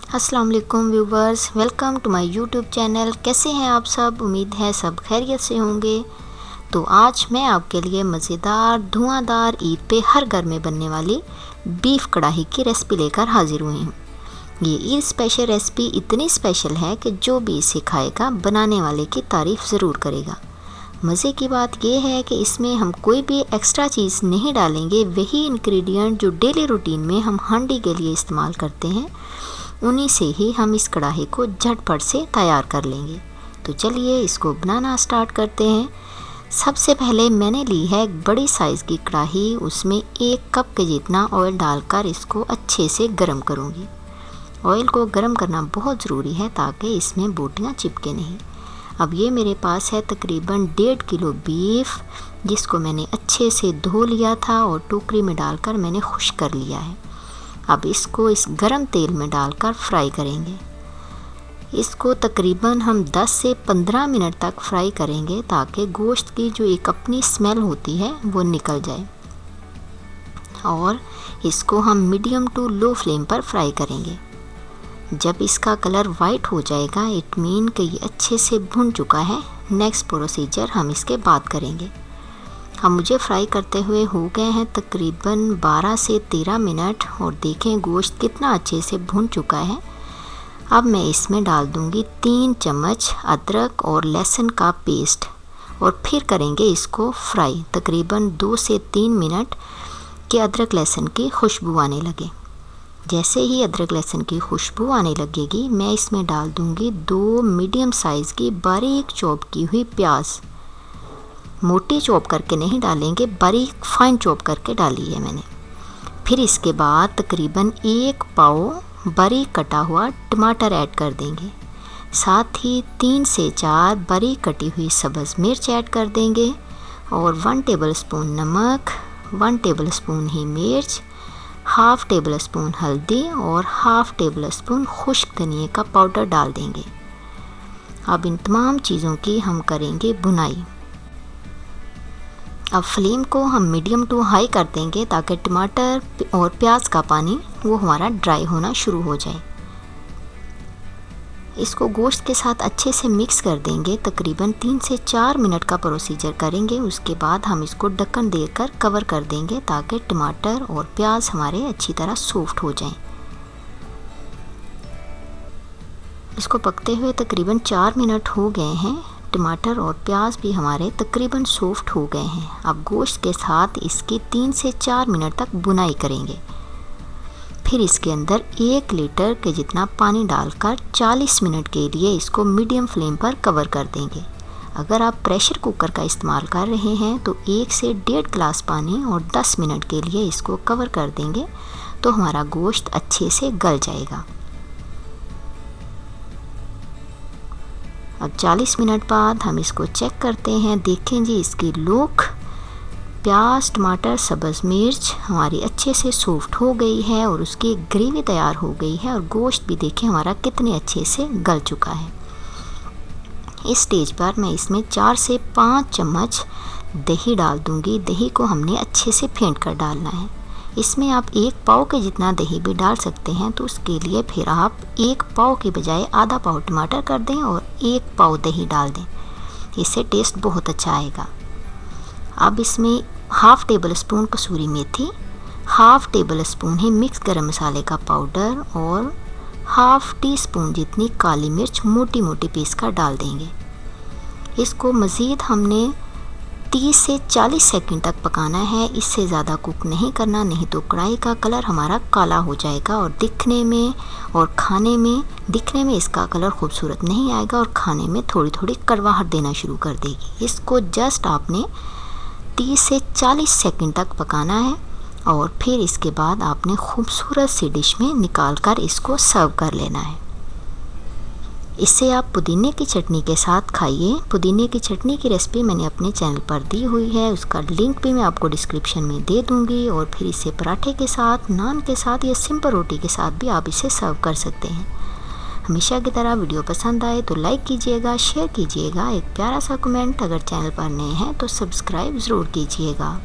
अस्सलाम वालेकुम viewers, welcome to my YouTube channel. कैसे हैं आप सब? उम्मीद है सब खैरियत से होंगे। तो आज मैं आपके लिए मज़ेदार धुआंधार ईद पे हर घर में बनने वाली बीफ कढ़ाई की रेसिपी लेकर हाजिर हुई हूँ। ये ईद स्पेशल रेसिपी इतनी स्पेशल है कि जो भी इसे खाएगा बनाने वाले की तारीफ़ ज़रूर करेगा। मज़े की बात यह है कि इसमें हम कोई भी एक्स्ट्रा चीज़ नहीं डालेंगे। वही इंग्रेडिएंट जो डेली रूटीन में हम हांडी के लिए इस्तेमाल करते हैं, उन्हीं से ही हम इस कढ़ाई को झटपट से तैयार कर लेंगे। तो चलिए इसको बनाना स्टार्ट करते हैं। सबसे पहले मैंने ली है एक बड़ी साइज़ की कढ़ाई, उसमें 1 कप के जितना ऑयल डालकर इसको अच्छे से गर्म करूँगी। ऑयल को गर्म करना बहुत ज़रूरी है ताकि इसमें बोटियाँ चिपके नहीं। अब ये मेरे पास है तकरीबन 1.5 किलो बीफ, जिसको मैंने अच्छे से धो लिया था और टोकरी में डालकर मैंने खुश्क कर लिया है। अब इसको इस गरम तेल में डालकर फ्राई करेंगे। इसको तकरीबन हम 10 से 15 मिनट तक फ्राई करेंगे ताकि गोश्त की जो एक अपनी स्मेल होती है वो निकल जाए। और इसको हम मीडियम टू लो फ्लेम पर फ्राई करेंगे। जब इसका कलर वाइट हो जाएगा, इट मीन कि ये अच्छे से भुन चुका है। नेक्स्ट प्रोसीजर हम इसके बाद करेंगे। अब मुझे फ्राई करते हुए हो गए हैं तकरीबन 12 से 13 मिनट, और देखें गोश्त कितना अच्छे से भुन चुका है। अब मैं इसमें डाल दूंगी 3 चम्मच अदरक और लहसुन का पेस्ट, और फिर करेंगे इसको फ्राई तकरीबन 2 से 3 मिनट के अदरक लहसुन की खुशबू आने लगे। जैसे ही अदरक लहसुन की खुशबू आने लगेगी, मैं इसमें डाल दूंगी 2 मीडियम साइज़ की बारीक चॉप की हुई प्याज। मोटी चॉप करके नहीं डालेंगे, बारीक फाइन चॉप करके डाली है मैंने। फिर इसके बाद तकरीबन 1 पाव बारीक कटा हुआ टमाटर ऐड कर देंगे। साथ ही 3 से 4 बारीक कटी हुई सब्ज़ मिर्च ऐड कर देंगे, और 1 टेबलस्पून नमक, 1 टेबलस्पून ही मिर्च, हाफ़ टेबलस्पून हल्दी और हाफ़ टेबलस्पून खुश्क धनिया का पाउडर डाल देंगे। अब इन तमाम चीज़ों की हम करेंगे भुनाई। अब फ्लेम को हम मीडियम टू हाई कर देंगे ताकि टमाटर और प्याज का पानी वो हमारा ड्राई होना शुरू हो जाए। इसको गोश्त के साथ अच्छे से मिक्स कर देंगे। तकरीबन 3 से 4 मिनट का प्रोसीजर करेंगे। उसके बाद हम इसको ढक्कन देकर कवर कर देंगे ताकि टमाटर और प्याज हमारे अच्छी तरह सॉफ्ट हो जाएं। इसको पकते हुए तकरीबन 4 मिनट हो गए हैं। टमाटर और प्याज भी हमारे तकरीबन सॉफ्ट हो गए हैं। अब गोश्त के साथ इसकी 3 से 4 मिनट तक बुनाई करेंगे। फिर इसके अंदर 1 लीटर के जितना पानी डालकर 40 मिनट के लिए इसको मीडियम फ्लेम पर कवर कर देंगे। अगर आप प्रेशर कुकर का इस्तेमाल कर रहे हैं तो 1 से 1.5 गिलास पानी और 10 मिनट के लिए इसको कवर कर देंगे, तो हमारा गोश्त अच्छे से गल जाएगा। अब 40 मिनट बाद हम इसको चेक करते हैं। देखें जी, इसकी लुक, प्याज, टमाटर, सब्ज़ मिर्च हमारी अच्छे से सॉफ्ट हो गई है और उसकी ग्रेवी तैयार हो गई है, और गोश्त भी देखें हमारा कितने अच्छे से गल चुका है। इस स्टेज पर मैं इसमें 4 से 5 चम्मच दही डाल दूंगी। दही को हमने अच्छे से फेंट कर डालना है। इसमें आप 1 पाव के जितना दही भी डाल सकते हैं, तो उसके लिए फिर आप 1 पाव के बजाय आधा पाव टमाटर कर दें और 1 पाव दही डाल दें। इससे टेस्ट बहुत अच्छा आएगा। अब इसमें हाफ़ टेबल स्पून कसूरी मेथी, हाफ़ टेबल स्पून ही मिक्स गरम मसाले का पाउडर और हाफ़ टी स्पून जितनी काली मिर्च मोटी मोटी पीस कर डाल देंगे। इसको मज़ीद हमने 30 से 40 सेकंड तक पकाना है। इससे ज़्यादा कुक नहीं करना, नहीं तो कढ़ाई का कलर हमारा काला हो जाएगा और दिखने में और खाने में, दिखने में इसका कलर खूबसूरत नहीं आएगा और खाने में थोड़ी थोड़ी कड़वाहट देना शुरू कर देगी। इसको जस्ट आपने 30 से 40 सेकंड तक पकाना है, और फिर इसके बाद आपने खूबसूरत सी डिश में निकाल कर इसको सर्व कर लेना है। इससे आप पुदीने की चटनी के साथ खाइए। पुदीने की चटनी की रेसिपी मैंने अपने चैनल पर दी हुई है, उसका लिंक भी मैं आपको डिस्क्रिप्शन में दे दूंगी। और फिर इसे पराठे के साथ, नान के साथ या सिंपल रोटी के साथ भी आप इसे सर्व कर सकते हैं। हमेशा की तरह वीडियो पसंद आए तो लाइक कीजिएगा, शेयर कीजिएगा, एक प्यारा सा कमेंट, अगर चैनल पर नए हैं तो सब्सक्राइब ज़रूर कीजिएगा।